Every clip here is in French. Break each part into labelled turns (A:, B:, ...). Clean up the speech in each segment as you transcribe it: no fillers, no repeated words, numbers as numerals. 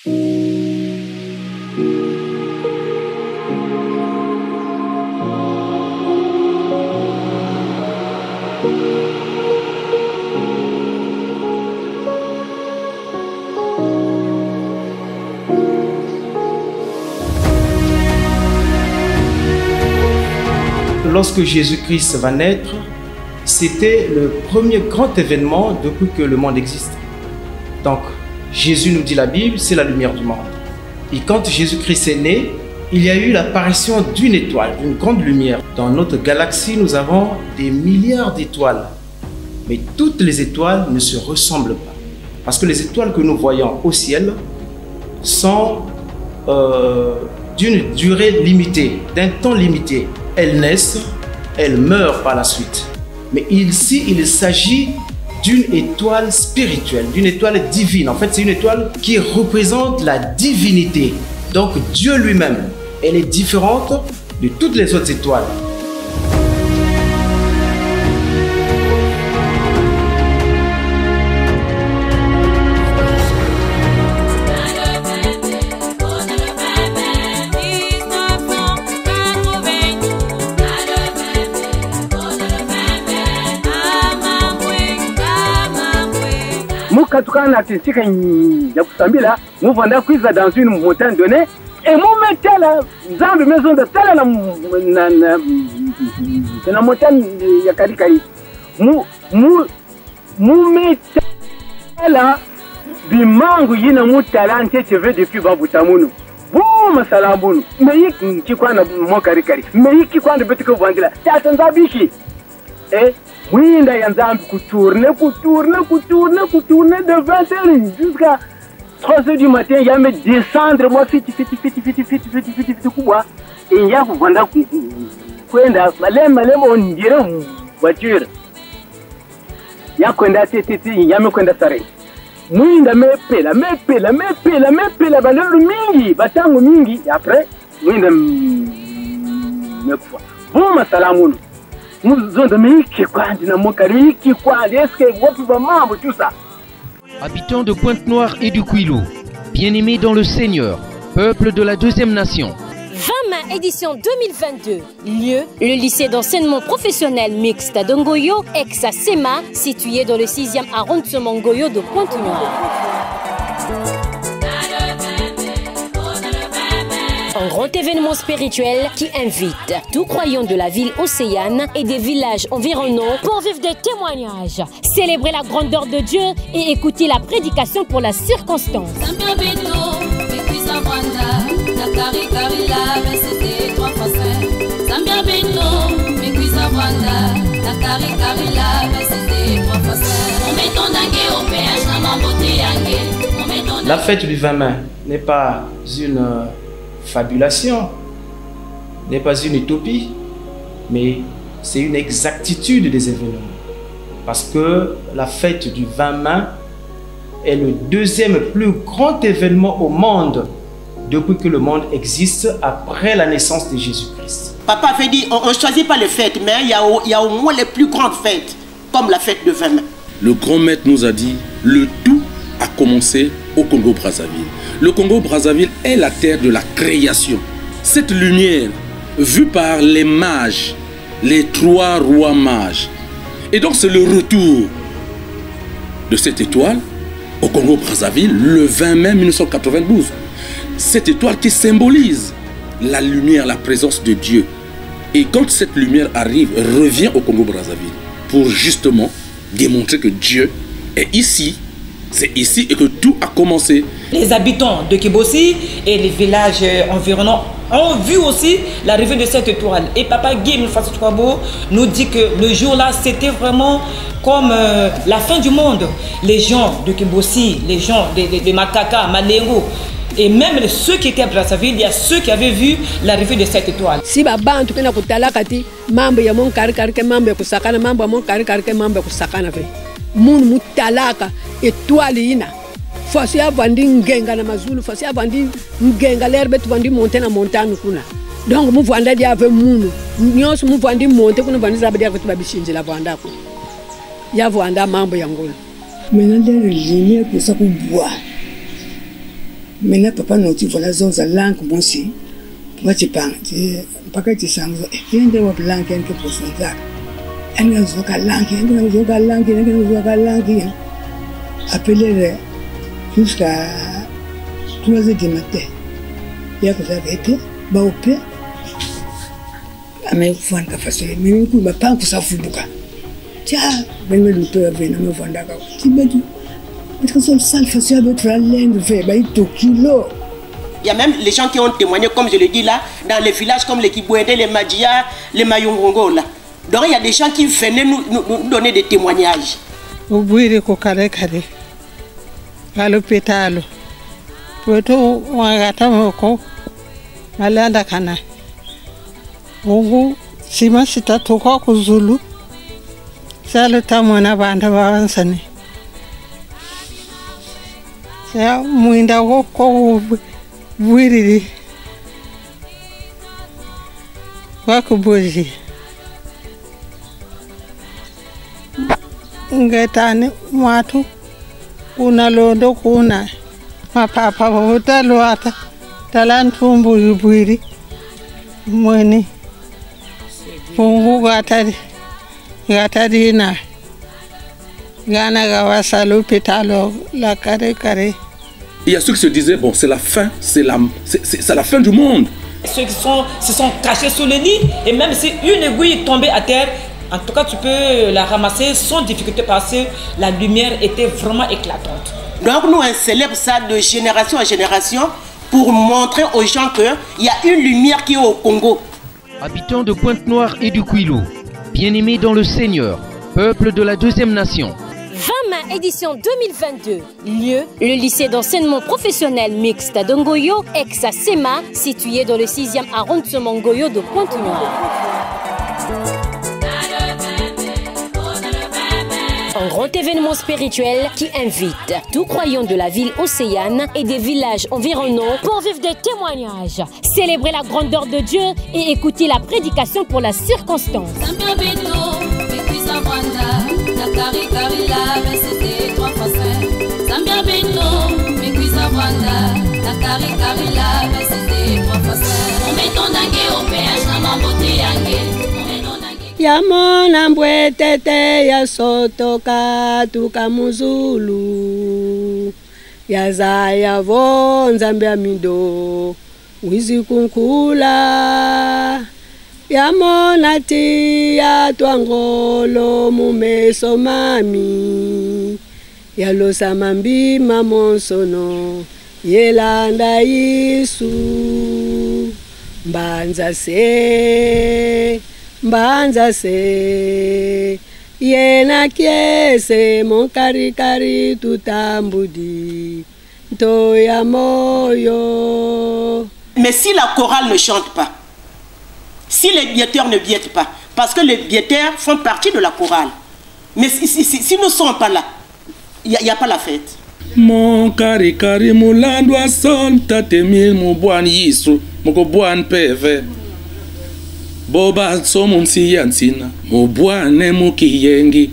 A: Lorsque Jésus-Christ va naître, c'était le premier grand événement depuis que le monde existe. Donc, Jésus, nous dit la Bible, c'est la lumière du monde. Et quand Jésus-Christ est né, il y a eu l'apparition d'une étoile, d'une grande lumière. Dans notre galaxie, nous avons des milliards d'étoiles. Mais toutes les étoiles ne se ressemblent pas. Parce que les étoiles que nous voyons au ciel sont d'une durée limitée, d'un temps limité. Elles naissent, elles meurent par la suite. Mais ici, il s'agit d'une étoile spirituelle, d'une étoile divine. En fait, c'est une étoile qui représente la divinité. Donc, Dieu lui-même, elle est différente de toutes les autres étoiles.
B: Mukatukana tisika ya kusambila muvanda kwiza dans une montagne donnée et mu metela zambi maison de tela na montagne ya karikari mu metela bimangu yina mu talante cheve depuis babutamunu buma salambunu meyi kikwana mo karikari meyi kikwana betiko vandila tatanza bishi Winda yanzambi tourner de 20h jusqu'à 3h du matin, il y a me descendre moi fiti kubwa et ya kuvanda kwenda malem on dirait voiture ya kwenda tete ya me kwenda sare mwinda mepela valeur mingi batango mingi après mwinda mekwa boma salamunu.
C: Habitants de Pointe-Noire et du Kouilou, bien-aimés dans le Seigneur, peuple de la deuxième nation.
D: Vama édition 2022. Lieu, le lycée d'enseignement professionnel mixte d'Ngoyo, ex-SEMA, situé dans le 6e arrondissement Ngoyo de Pointe-Noire. Un grand événement spirituel qui invite tout croyant de la ville océane et des villages environnants pour vivre des témoignages, célébrer la grandeur de Dieu et écouter la prédication pour la circonstance.
A: La fête du 20 mai n'est pas une fabulation, n'est pas une utopie, mais c'est une exactitude des événements. Parce que la fête du 20 mai est le deuxième plus grand événement au monde depuis que le monde existe après la naissance de Jésus-Christ.
E: Papa avait dit, on ne choisit pas les fêtes, mais il y a au moins les plus grandes fêtes, comme la fête de 20 mai.
F: Le grand maître nous a dit, le tout a commencé au Congo-Brazzaville. Le Congo-Brazzaville est la terre de la création. Cette lumière, vue par les mages, les 3 rois mages. Et donc c'est le retour de cette étoile au Congo-Brazzaville le 20 mai 1992. Cette étoile qui symbolise la lumière, la présence de Dieu. Et quand cette lumière arrive, revient au Congo-Brazzaville pour justement démontrer que Dieu est ici. C'est ici et que tout a commencé.
G: Les habitants de Kibossi et les villages environnants ont vu aussi l'arrivée de cette étoile. Et Papa Guy Moufassou nous dit que le jour-là, c'était vraiment comme la fin du monde. Les gens de Kibossi, les gens de Makaka, Malengo, et même ceux qui étaient à Brazzaville, il y a ceux qui avaient vu l'arrivée de cette étoile.
H: Si baba en tout cas kutalakati mambo ya mon karkarke mambo ya kusakana mambo ya mon karkarke mambo ya kusakana fe mun mutalaka étoile ina fasi ya vandi ngenga na mazulu fasi ya vandi ngenga l'herbe tu vandi monter na montagne kuna donc mu vanda dia ave munu nyos mu vandi monter kuna vandi zabadia ko tubabishinje la vanda ko ya vanda mambo ya ngolo
I: maintenant les lumières pour ça qu'on boit Maintenant, papa nous dit voilà, zone za langue, moi aussi. Moi, tu parles, papa, tu sens, il y a une langue qui est pour ça. Elle nous a la langue, appelez jusqu'à 3h du matin. Il y a que ça avait été, bah, au pire. Mais il faut que ça fasse, mais il ne faut pas que ça fout. Tiens, venez le père, venez me voir d'accord. Tu me dis, parce que c'est ça, facile de faire l'aide, faire, bah, il te kilo.
E: Il y a même les gens qui ont témoigné, comme je le dis là, dans les villages comme les Kibouende, les Madjia, les Mayongongo là. Donc il y a des gens qui venaient nous donner des témoignages.
J: Au bout de Kokare, à l'hôpital, plutôt on a gâté à l'Andakana. Ogu, si ma sita toko kuzulu, c'est le temps où on a vendu avancé. C'est muinda ko buiri wakuboji. Ngetani watu unalondo kuna mapapa wotalwata talantumbu yubwiri mweni pungu gatari na gana gawasa l'hôpital la carré.
F: Il y a ceux qui se disaient bon c'est la fin, c'est la fin du monde.
G: Ceux qui se sont cachés sous le lit et même si une aiguille est tombée à terre, en tout cas tu peux la ramasser sans difficulté parce que la lumière était vraiment éclatante.
E: Donc nous on célèbre ça de génération en génération pour montrer aux gens qu'il y a une lumière qui est au Congo.
C: Habitants de Pointe-Noire et du Kouilou, bien-aimés dans le Seigneur, peuple de la deuxième nation.
D: Vama édition 2022. Lieu, le lycée d'enseignement professionnel mixte d'Ngoyo, ex-SEMA, situé dans le 6e arrondissement Ngoyo de Pointe-Noire. Un grand événement spirituel qui invite tout croyant de la ville océane et des villages environnants pour vivre des témoignages, célébrer la grandeur de Dieu et écouter la prédication pour la circonstance.
H: Yamona mbwetete ya sotoka tukamuzulu yazaya vo nzambe ya mido wizi kunkula yamona ti ya twangolo mumeso mami yalosa mambi mamonsono yelanda yisu mbanza se yena kiese mon kari tutambudi toya moyo.
E: Mais si la chorale ne chante pas, si les biaiteurs ne biaitent pas, parce que les biaiteurs font partie de la chorale, mais si nous ne sommes pas là, il n'y a pas la fête.
F: Mon kari mulandwa sol tatemil mu buan yisu moko buan peve boba somun siyansina mu buane mu kiyengi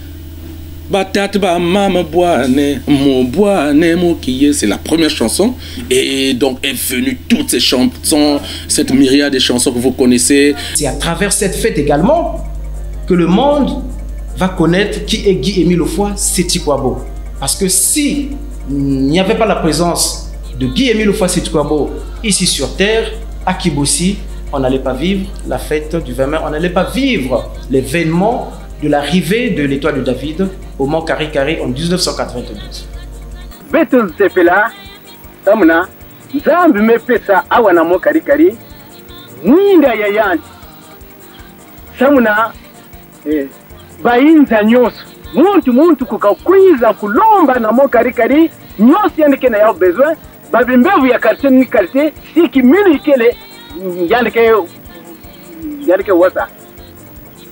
F: batat ba mama buane mu buane mu kiye. C'est la première chanson et donc est venue toutes ces chansons, cette myriade de chansons que vous connaissez.
A: C'est à travers cette fête également que le monde va connaître qui est Guy-Émile Offoy Sétikwabo. Parce que si il n'y avait pas la présence de Guy-Émile Offoy Sétikwabo ici sur terre, à Kibossi, on n'allait pas vivre la fête du 20 mai, on n'allait pas vivre l'événement de l'arrivée de l'étoile de David au Mont Kari en 1992.
B: Betul sepela, samuna, zambi mepesa awana Mont Kari, mwinda ya yanti. Samuna, bainza nyoso. Muntu kukakwiza kulomba na Mont Kari nyosi yandike na yao besoin babimbevu ya quartier ni quartier si kimini kele yandike wasa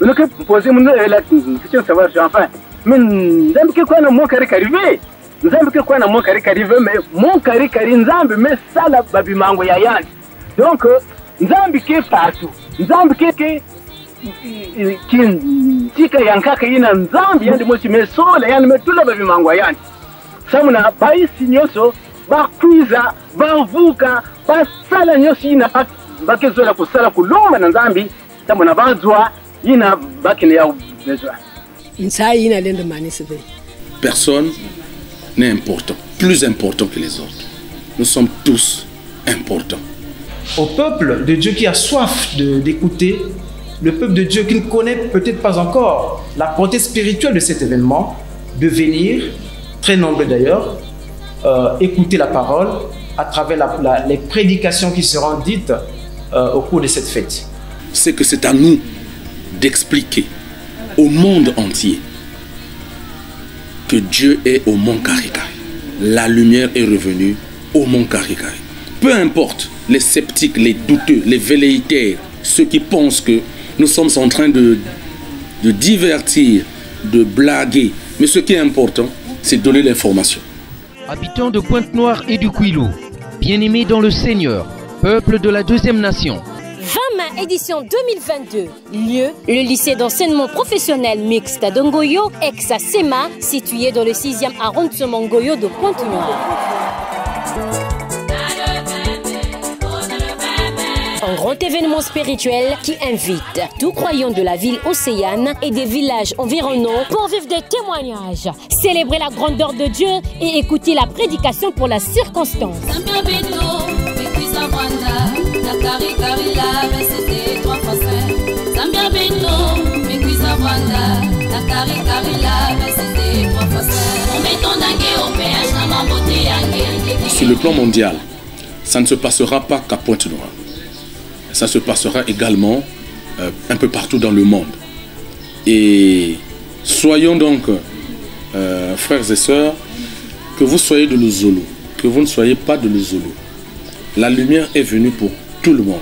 B: donc poser mon la question savoir enfin mais nzambe ke kwa na Mont Kari ve nzambe ke kwa na Mont Kari ve mais Mont Kari nzambe mais sala babimango ya yanti donc nzambe ke partout nzambe ke tika yankaka ina nzambi yandi mosi mesola yani metula babi mangwa yani samuna baisi nyoso bakwiza bavuka basala nyonso ina bakezola kusala kulumba na nzambi tamona bazwa ina bakine ya bezwa
H: nsa ina lendo manisi ve.
F: Personne n'est important, plus important que les autres. Nous sommes tous importants.
A: Au peuple de Dieu qui a soif d'écouter, le peuple de Dieu qui ne connaît peut-être pas encore la portée spirituelle de cet événement, de venir, très nombreux d'ailleurs, écouter la parole à travers les prédications qui seront dites au cours de cette fête.
F: C'est que c'est à nous d'expliquer au monde entier que Dieu est au mont Karikari. La lumière est revenue au mont Karikari. Peu importe les sceptiques, les douteux, les velléitaires, ceux qui pensent que nous sommes en train de divertir, de blaguer. Mais ce qui est important, c'est donner l'information.
C: Habitants de Pointe-Noire et du Kouilou, bien-aimés dans le Seigneur, peuple de la deuxième nation.
D: Vama édition 2022. Lieu, le lycée d'enseignement professionnel mixte d'Ngoyo, ex-SEMA, situé dans le 6e arrondissement Ngoyo de Pointe-Noire. Un grand événement spirituel qui invite tout croyant de la ville océane et des villages environnants pour vivre des témoignages, célébrer la grandeur de Dieu et écouter la prédication pour la circonstance.
F: Sur le plan mondial, ça ne se passera pas qu'à Pointe-Noire. Ça se passera également un peu partout dans le monde. Et soyons donc, frères et sœurs, que vous soyez de l'Ozolo, que vous ne soyez pas de l'Ozolo. La lumière est venue pour tout le monde.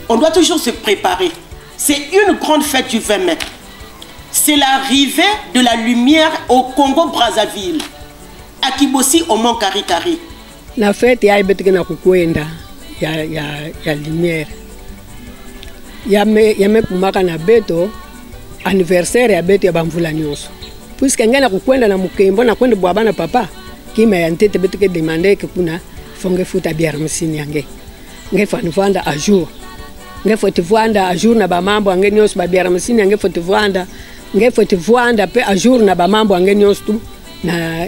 E: On doit toujours se préparer. C'est une grande fête du 20 mai. C'est l'arrivée de la lumière au Congo-Brazzaville, à Kibosi, au mont Karikari.
H: La fête ya ibetekena kukwenda ya lumière. Yame kumaka na beto anniversaire ya beto ya bamvula nyonso. Puisque ngana kukwenda na mukembo na kwenda bwabana papa kima ya ntete beto ke demander que kuna fonge futa biara musini yange. Nge fa nvanda a jour. Nge fa tivanda a jour na ba mambo ange nyonso ba biara musini yange fa tivanda. Nge fa tivanda pe a jour na ba mambo ange nyonso tu na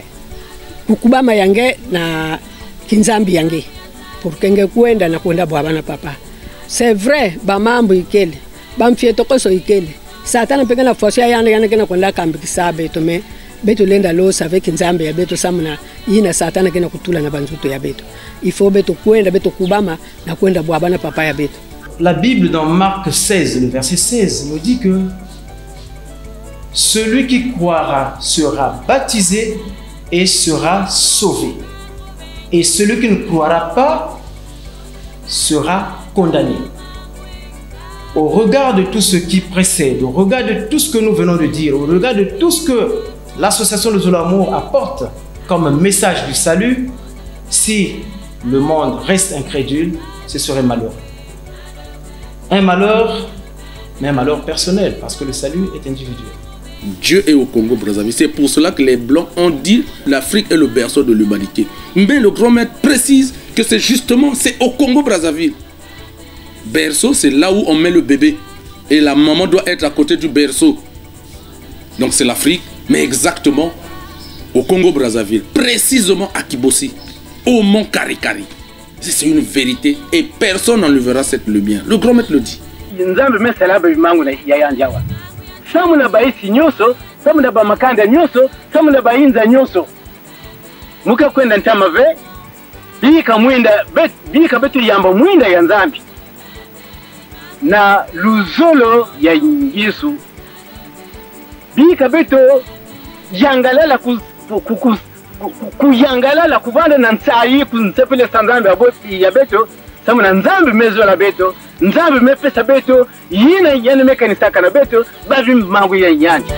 H: kukubama yange na kinzambi yange. Pour que nge kwenda na kwenda bwabana papa. C'est vrai, bamambo ikele, bamfieto koso ikele. Satana peka na fosia yana kena kwenda kambi kisabe to me beto lenda losa avec nzambe ya beto samuna yina satana kena kutula na banzuto ya beto. Il faut beto kwenda beto kubama na kwenda bwabana papa ya beto.
A: La Bible dans Marc 16, le verset 16 nous dit que celui qui croira sera baptisé et sera sauvé. Et celui qui ne croira pas sera condamné. Au regard de tout ce qui précède, au regard de tout ce que nous venons de dire, au regard de tout ce que l'association de Zolamour apporte comme message du salut, si le monde reste incrédule, ce serait malheureux. Un malheur, mais un malheur personnel, parce que le salut est individuel.
F: Dieu est au Congo-Brazzaville. C'est pour cela que les Blancs ont dit l'Afrique est le berceau de l'humanité. Mais le grand maître précise que c'est justement au Congo-Brazzaville. Berceau, c'est là où on met le bébé. Et la maman doit être à côté du berceau. Donc c'est l'Afrique, mais exactement au Congo-Brazzaville. Précisément à Kibosi, au mont Karikari. C'est une vérité et personne n'enlèvera cette lumière. Le grand maître le dit.
B: Samuna baisi nyoso, samuna ba makanda nyoso, samuna ba inza nyoso. Muka kwenda ntama ve, bika betu yamba mwinda ya nzambi. Na luzolo ya Yesu. Bika betu yangalala kuyangalala kuvanda na nsayi kunsepele sanzambi ya betu. Samuna nzambi mezo la betu. Nzambi mepesa beto yina yana mekanisaka na beto bavi mangu ya nyanja.